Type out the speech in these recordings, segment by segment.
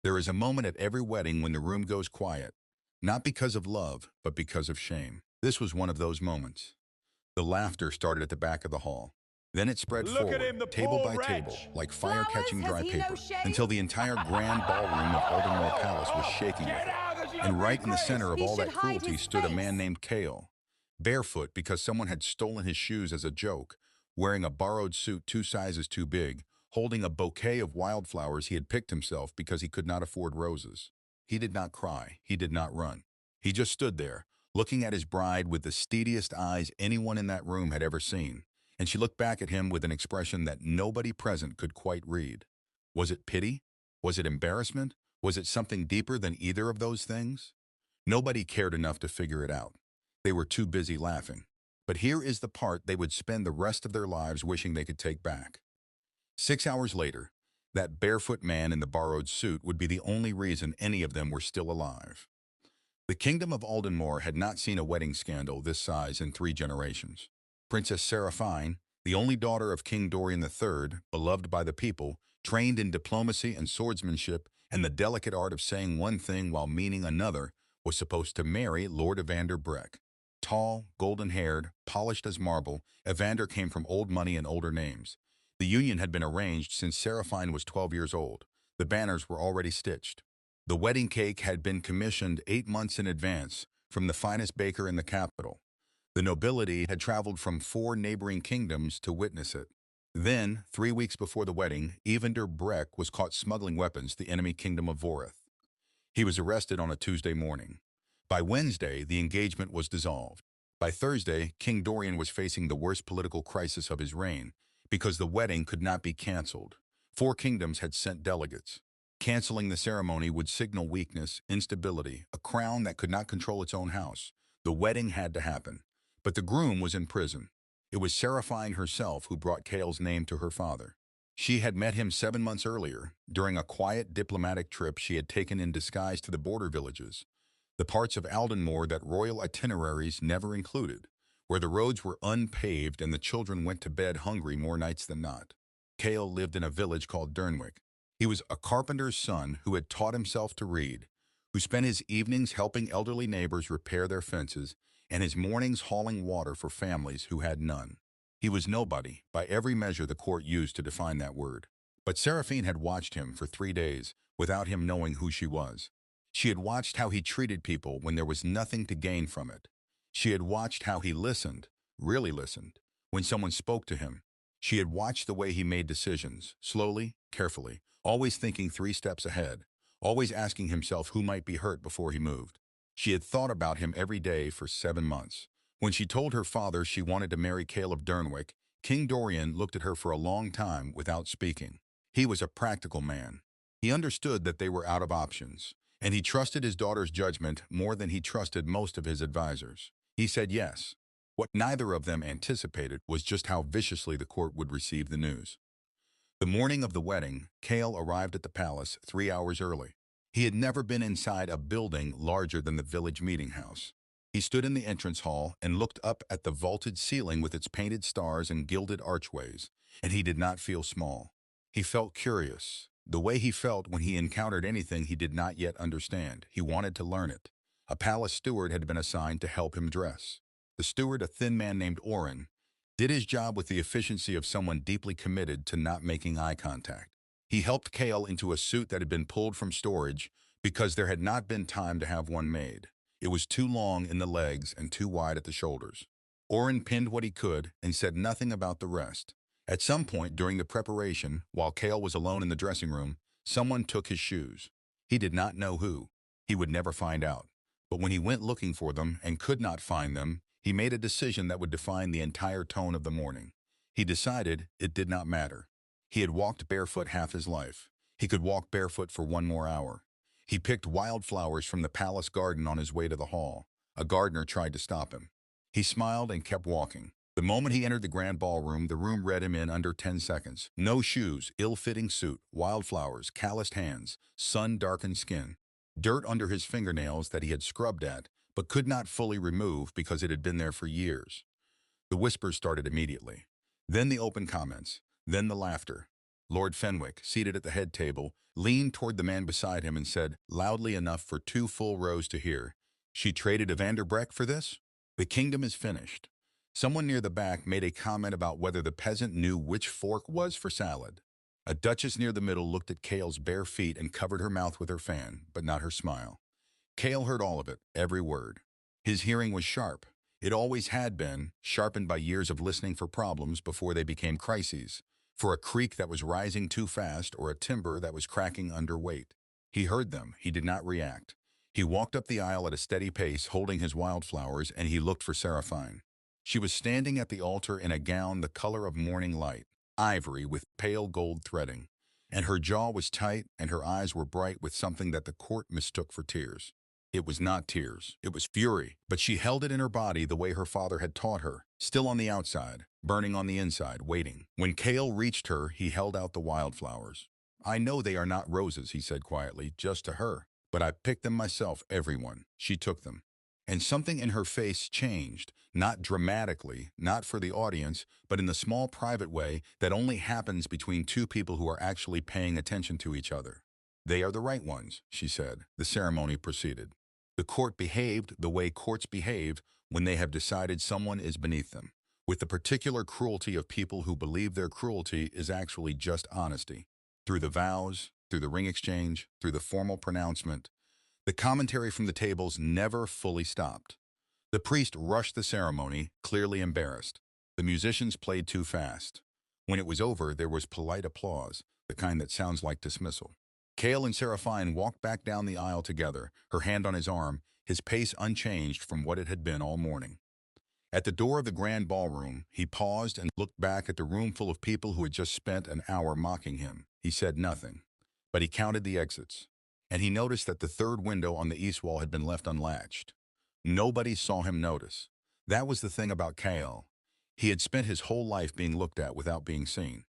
There is a moment at every wedding when the room goes quiet, not because of love, but because of shame. This was one of those moments. The laughter started at the back of the hall. Then it spread Look at forward, him, the table poor by table, wretch! like fire Flowers, catching has dry he no paper, shame? until the entire grand ballroom of Aldenmore Palace was shaking with Get it. out, there's And no right in the regrets. center of He all should that hide cruelty his stood a man face. named Cael, barefoot because someone had stolen his shoes as a joke, wearing a borrowed suit 2 sizes too big, holding a bouquet of wildflowers he had picked himself because he could not afford roses. He did not cry. He did not run. He just stood there, looking at his bride with the steadiest eyes anyone in that room had ever seen, and she looked back at him with an expression that nobody present could quite read. Was it pity? Was it embarrassment? Was it something deeper than either of those things? Nobody cared enough to figure it out. They were too busy laughing. But here is the part they would spend the rest of their lives wishing they could take back. 6 hours later, that barefoot man in the borrowed suit would be the only reason any of them were still alive. The kingdom of Aldenmore had not seen a wedding scandal this size in 3 generations. Princess Serafine, the only daughter of King Dorian III, beloved by the people, trained in diplomacy and swordsmanship and the delicate art of saying one thing while meaning another, was supposed to marry Lord Evander Breck. Tall, golden-haired, polished as marble, Evander came from old money and older names. The union had been arranged since Serafine was 12 years old. The banners were already stitched. The wedding cake had been commissioned 8 months in advance from the finest baker in the capital. The nobility had traveled from 4 neighboring kingdoms to witness it. Then, 3 weeks before the wedding, Evander Breck was caught smuggling weapons to the enemy kingdom of Vorith. He was arrested on a Tuesday morning. By Wednesday, the engagement was dissolved. By Thursday, King Dorian was facing the worst political crisis of his reign because the wedding could not be canceled. 4 kingdoms had sent delegates. Canceling the ceremony would signal weakness, instability, a crown that could not control its own house. The wedding had to happen. But the groom was in prison. It was Serafine herself who brought Cael's name to her father. She had met him 7 months earlier, during a quiet diplomatic trip she had taken in disguise to the border villages, the parts of Aldenmore that royal itineraries never included, where the roads were unpaved and the children went to bed hungry more nights than not. Cael lived in a village called Durnwick. He was a carpenter's son who had taught himself to read, who spent his evenings helping elderly neighbors repair their fences, and his mornings hauling water for families who had none. He was nobody, by every measure the court used to define that word. But Serafine had watched him for 3 days without him knowing who she was. She had watched how he treated people when there was nothing to gain from it. She had watched how he listened, really listened, when someone spoke to him. She had watched the way he made decisions, slowly, carefully, always thinking 3 steps ahead, always asking himself who might be hurt before he moved. She had thought about him every day for 7 months. When she told her father she wanted to marry Cael of Durnwick, King Dorian looked at her for a long time without speaking. He was a practical man. He understood that they were out of options, and he trusted his daughter's judgment more than he trusted most of his advisors. He said yes. What neither of them anticipated was just how viciously the court would receive the news. The morning of the wedding, Cael arrived at the palace 3 hours early. He had never been inside a building larger than the village meeting house. He stood in the entrance hall and looked up at the vaulted ceiling with its painted stars and gilded archways, and he did not feel small. He felt curious, the way he felt when he encountered anything he did not yet understand. He wanted to learn it. A palace steward had been assigned to help him dress. The steward, a thin man named Oren, did his job with the efficiency of someone deeply committed to not making eye contact. He helped Cael into a suit that had been pulled from storage because there had not been time to have one made. It was too long in the legs and too wide at the shoulders. Oren pinned what he could and said nothing about the rest. At some point during the preparation, while Cael was alone in the dressing room, someone took his shoes. He did not know who. He would never find out. But when he went looking for them and could not find them, he made a decision that would define the entire tone of the morning. He decided it did not matter. He had walked barefoot half his life. He could walk barefoot for 1 more hour. He picked wildflowers from the palace garden on his way to the hall. A gardener tried to stop him. He smiled and kept walking. The moment he entered the grand ballroom, the room read him in under 10 seconds. No shoes, ill-fitting suit, wildflowers, calloused hands, sun-darkened skin, dirt under his fingernails that he had scrubbed at, but could not fully remove because it had been there for years. The whispers started immediately. Then the open comments. Then the laughter. Lord Fenwick, seated at the head table, leaned toward the man beside him and said, loudly enough for 2 full rows to hear, "She traded a Vanderbreck for this? The kingdom is finished." Someone near the back made a comment about whether the peasant knew which fork was for salad. A duchess near the middle looked at Cael's bare feet and covered her mouth with her fan, but not her smile. Cael heard all of it, every word. His hearing was sharp. It always had been, sharpened by years of listening for problems before they became crises, for a creak that was rising too fast or a timber that was cracking under weight. He heard them. He did not react. He walked up the aisle at a steady pace, holding his wildflowers, and he looked for Serafine. She was standing at the altar in a gown the color of morning light, ivory with pale gold threading, and her jaw was tight and her eyes were bright with something that the court mistook for tears. It was not tears, it was fury, but she held it in her body the way her father had taught her, still on the outside, burning on the inside, waiting. When Cael reached her, he held out the wildflowers. "I know they are not roses," he said quietly, just to her, "but I picked them myself, everyone." She took them. And something in her face changed, not dramatically, not for the audience, but in the small private way that only happens between 2 people who are actually paying attention to each other. "They are the right ones," she said. The ceremony proceeded. The court behaved the way courts behave when they have decided someone is beneath them, with the particular cruelty of people who believe their cruelty is actually just honesty. Through the vows, through the ring exchange, through the formal pronouncement, the commentary from the tables never fully stopped. The priest rushed the ceremony, clearly embarrassed. The musicians played too fast. When it was over, there was polite applause, the kind that sounds like dismissal. Cael and Serafine walked back down the aisle together, her hand on his arm, his pace unchanged from what it had been all morning. At the door of the grand ballroom, he paused and looked back at the room full of people who had just spent an hour mocking him. He said nothing, but he counted the exits, and he noticed that the 3rd window on the east wall had been left unlatched. Nobody saw him notice. That was the thing about Cael. He had spent his whole life being looked at without being seen.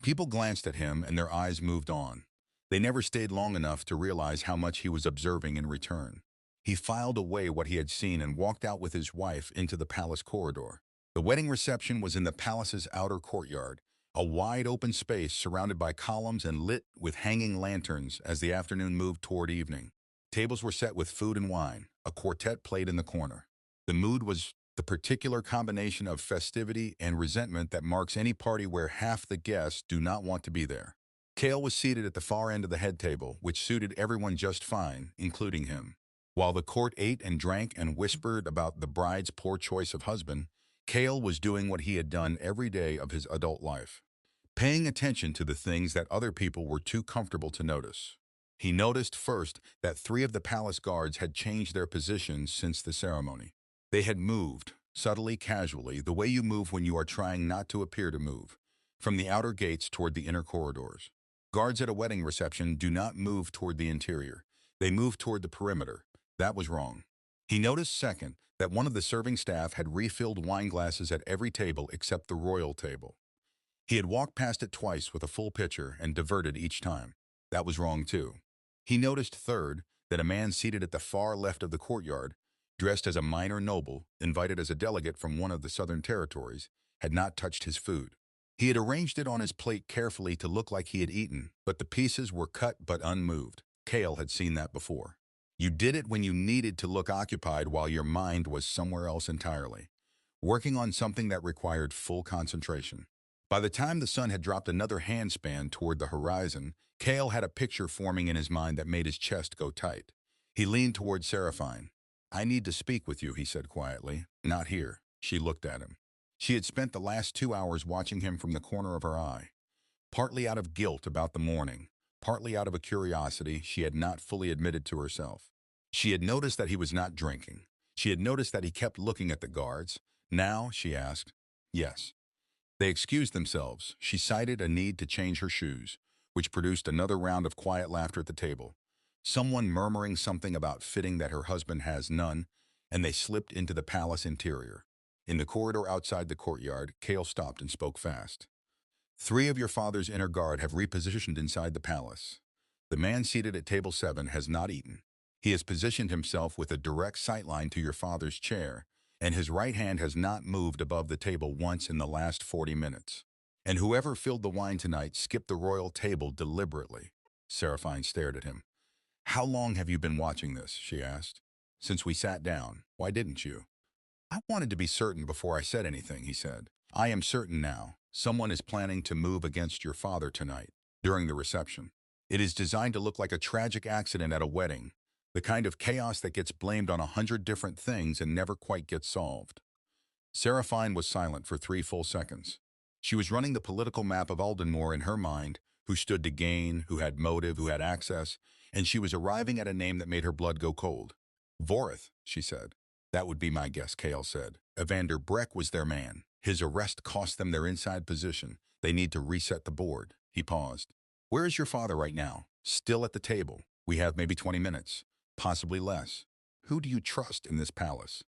People glanced at him and their eyes moved on. They never stayed long enough to realize how much he was observing in return. He filed away what he had seen and walked out with his wife into the palace corridor. The wedding reception was in the palace's outer courtyard, a wide open space surrounded by columns and lit with hanging lanterns as the afternoon moved toward evening. Tables were set with food and wine. A quartet played in the corner. The mood was the particular combination of festivity and resentment that marks any party where half the guests do not want to be there. Cael was seated at the far end of the head table, which suited everyone just fine, including him. While the court ate and drank and whispered about the bride's poor choice of husband, Cael was doing what he had done every day of his adult life, paying attention to the things that other people were too comfortable to notice. He noticed first that 3 of the palace guards had changed their positions since the ceremony. They had moved, subtly, casually, the way you move when you are trying not to appear to move, from the outer gates toward the inner corridors. Guards at a wedding reception do not move toward the interior. They move toward the perimeter. That was wrong. He noticed second that one of the serving staff had refilled wine glasses at every table except the royal table. He had walked past it twice with a full pitcher and diverted each time. That was wrong too. He noticed third that a man seated at the far left of the courtyard, dressed as a minor noble, invited as a delegate from one of the southern territories, had not touched his food. He had arranged it on his plate carefully to look like he had eaten, but the pieces were cut but unmoved. Cael had seen that before. You did it when you needed to look occupied while your mind was somewhere else entirely, working on something that required full concentration. By the time the sun had dropped another handspan toward the horizon, Cael had a picture forming in his mind that made his chest go tight. He leaned toward Serafine. "I need to speak with you," he said quietly. "Not here." She looked at him. She had spent the last 2 hours watching him from the corner of her eye, partly out of guilt about the morning, partly out of a curiosity she had not fully admitted to herself. She had noticed that he was not drinking. She had noticed that he kept looking at the guards. Now, she asked, "Yes." They excused themselves. She cited a need to change her shoes, which produced another round of quiet laughter at the table. Someone murmuring something about fitting that her husband has none, and they slipped into the palace interior. In the corridor outside the courtyard, Cael stopped and spoke fast. "3 of your father's inner guard have repositioned inside the palace. The man seated at table 7 has not eaten. He has positioned himself with a direct sightline to your father's chair, and his right hand has not moved above the table once in the last 40 minutes. And whoever filled the wine tonight skipped the royal table deliberately. Serafine stared at him. How long have you been watching this? She asked. Since we sat down. Why didn't you? I wanted to be certain before I said anything, he said. I am certain now. Someone is planning to move against your father tonight, during the reception. It is designed to look like a tragic accident at a wedding, the kind of chaos that gets blamed on 100 different things and never quite gets solved. Serafine was silent for 3 full seconds. She was running the political map of Aldenmore in her mind, who stood to gain, who had motive, who had access, and she was arriving at a name that made her blood go cold. Vorith, she said. That would be my guess, Cael said. Evander Breck was their man. His arrest cost them their inside position. They need to reset the board. He paused. Where is your father right now? Still at the table. We have maybe 20 minutes. Possibly less. Who do you trust in this palace?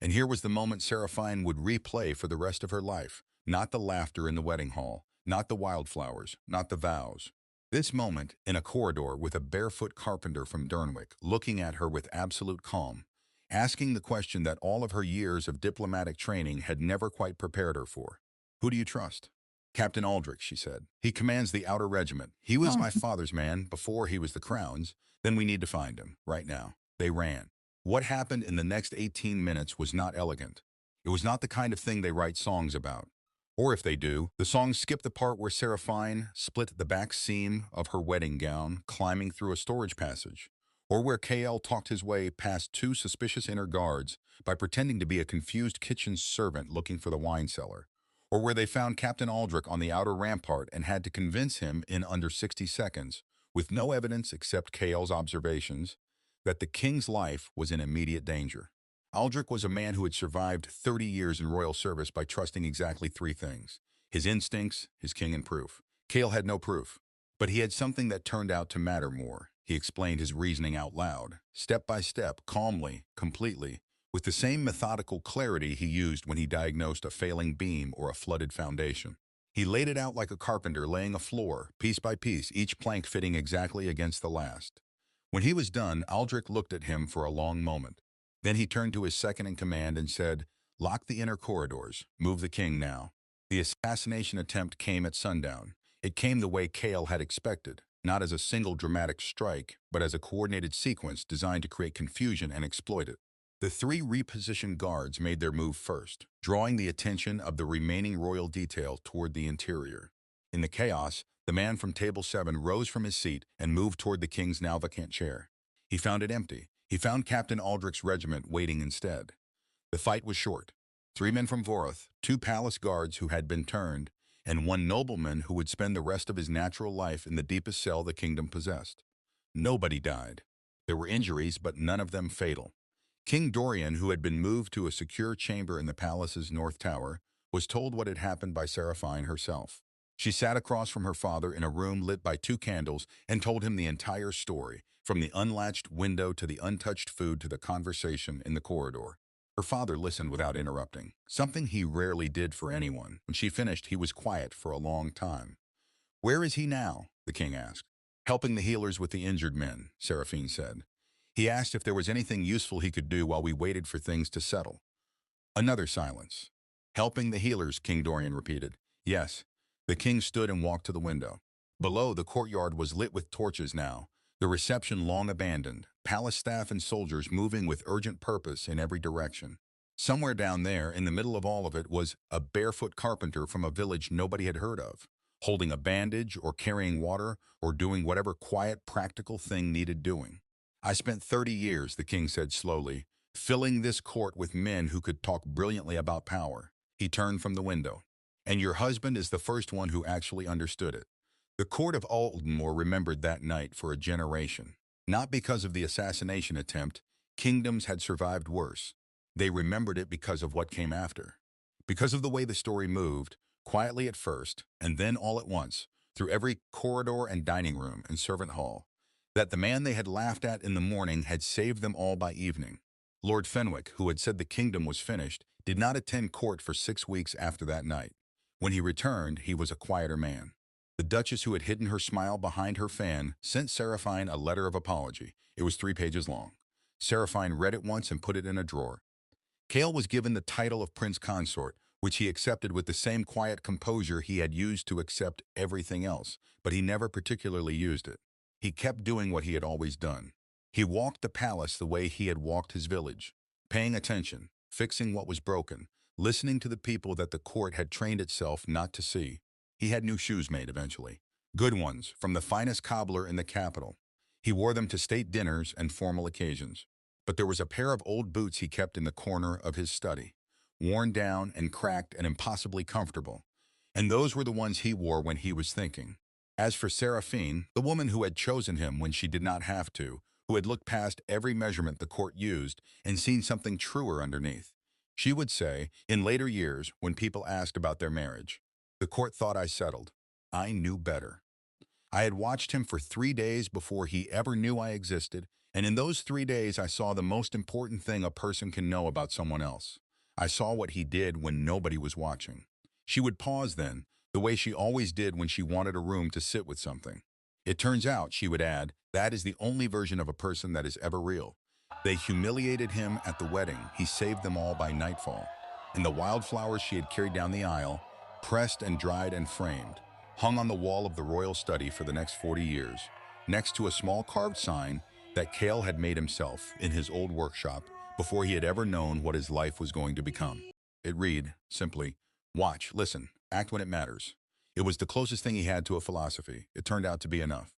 And here was the moment Serafine would replay for the rest of her life. Not the laughter in the wedding hall. Not the wildflowers. Not the vows. This moment, in a corridor with a barefoot carpenter from Durnwick, looking at her with absolute calm, asking the question that all of her years of diplomatic training had never quite prepared her for. Who do you trust? Captain Aldrich, she said. He commands the outer regiment. He was my father's man before he was the Crown's. Then we need to find him, right now. They ran. What happened in the next 18 minutes was not elegant. It was not the kind of thing they write songs about. Or if they do, the songs skip the part where Serafine split the back seam of her wedding gown, climbing through a storage passage. Or where Cael talked his way past 2 suspicious inner guards by pretending to be a confused kitchen servant looking for the wine cellar. Or where they found Captain Aldrich on the outer rampart and had to convince him in under 60 seconds, with no evidence except Cael's observations, that the king's life was in immediate danger. Aldrich was a man who had survived 30 years in royal service by trusting exactly 3 things: his instincts, his king, and proof. Cael had no proof, but he had something that turned out to matter more. He explained his reasoning out loud, step by step, calmly, completely, with the same methodical clarity he used when he diagnosed a failing beam or a flooded foundation. He laid it out like a carpenter laying a floor, piece by piece, each plank fitting exactly against the last. When he was done, Aldrich looked at him for a long moment. Then he turned to his second-in-command and said, "Lock the inner corridors. Move the king now." The assassination attempt came at sundown. It came the way Cael had expected, not as a single dramatic strike, but as a coordinated sequence designed to create confusion and exploit it. The 3 repositioned guards made their move first, drawing the attention of the remaining royal detail toward the interior. In the chaos, the man from table 7 rose from his seat and moved toward the king's now vacant chair. He found it empty. He found Captain Aldrich's regiment waiting instead. The fight was short. 3 men from Vorith, 2 palace guards who had been turned, and 1 nobleman who would spend the rest of his natural life in the deepest cell the kingdom possessed. Nobody died. There were injuries, but none of them fatal. King Dorian, who had been moved to a secure chamber in the palace's north tower, was told what had happened by Serafine herself. She sat across from her father in a room lit by 2 candles and told him the entire story, from the unlatched window to the untouched food to the conversation in the corridor. Her father listened without interrupting, something he rarely did for anyone. When she finished, he was quiet for a long time. "Where is he now?" the king asked. "Helping the healers with the injured men," Serafine said. He asked if there was anything useful he could do while we waited for things to settle. Another silence. "Helping the healers," King Dorian repeated. "Yes." The king stood and walked to the window. Below, the courtyard was lit with torches now, the reception long abandoned, palace staff and soldiers moving with urgent purpose in every direction. Somewhere down there, in the middle of all of it, was a barefoot carpenter from a village nobody had heard of, holding a bandage or carrying water or doing whatever quiet, practical thing needed doing. "I spent 30 years, the king said slowly, filling this court with men who could talk brilliantly about power." He turned from the window. "And your husband is the first one who actually understood it." The court of Aldenmore remembered that night for a generation. Not because of the assassination attempt. Kingdoms had survived worse. They remembered it because of what came after. Because of the way the story moved, quietly at first, and then all at once, through every corridor and dining room and servant hall, that the man they had laughed at in the morning had saved them all by evening. Lord Fenwick, who had said the kingdom was finished, did not attend court for 6 weeks after that night. When he returned, he was a quieter man. The Duchess, who had hidden her smile behind her fan, sent Serafine a letter of apology. It was 3 pages long. Serafine read it once and put it in a drawer. Cael was given the title of Prince Consort, which he accepted with the same quiet composure he had used to accept everything else, but he never particularly used it. He kept doing what he had always done. He walked the palace the way he had walked his village, paying attention, fixing what was broken, listening to the people that the court had trained itself not to see. He had new shoes made eventually. Good ones, from the finest cobbler in the capital. He wore them to state dinners and formal occasions. But there was a pair of old boots he kept in the corner of his study, worn down and cracked and impossibly comfortable. And those were the ones he wore when he was thinking. As for Serafine, the woman who had chosen him when she did not have to, who had looked past every measurement the court used and seen something truer underneath, she would say, in later years, when people asked about their marriage, "The court thought I settled. I knew better. I had watched him for 3 days before he ever knew I existed, and in those 3 days I saw the most important thing a person can know about someone else. I saw what he did when nobody was watching." She would pause then, the way she always did when she wanted a room to sit with something. "It turns out," she would add, "that is the only version of a person that is ever real. They humiliated him at the wedding. He saved them all by nightfall. And the wildflowers she had carried down the aisle, pressed and dried and framed, hung on the wall of the royal study for the next 40 years, next to a small carved sign that Cael had made himself in his old workshop before he had ever known what his life was going to become. It read, simply, 'Watch, listen, act when it matters.' It was the closest thing he had to a philosophy. It turned out to be enough.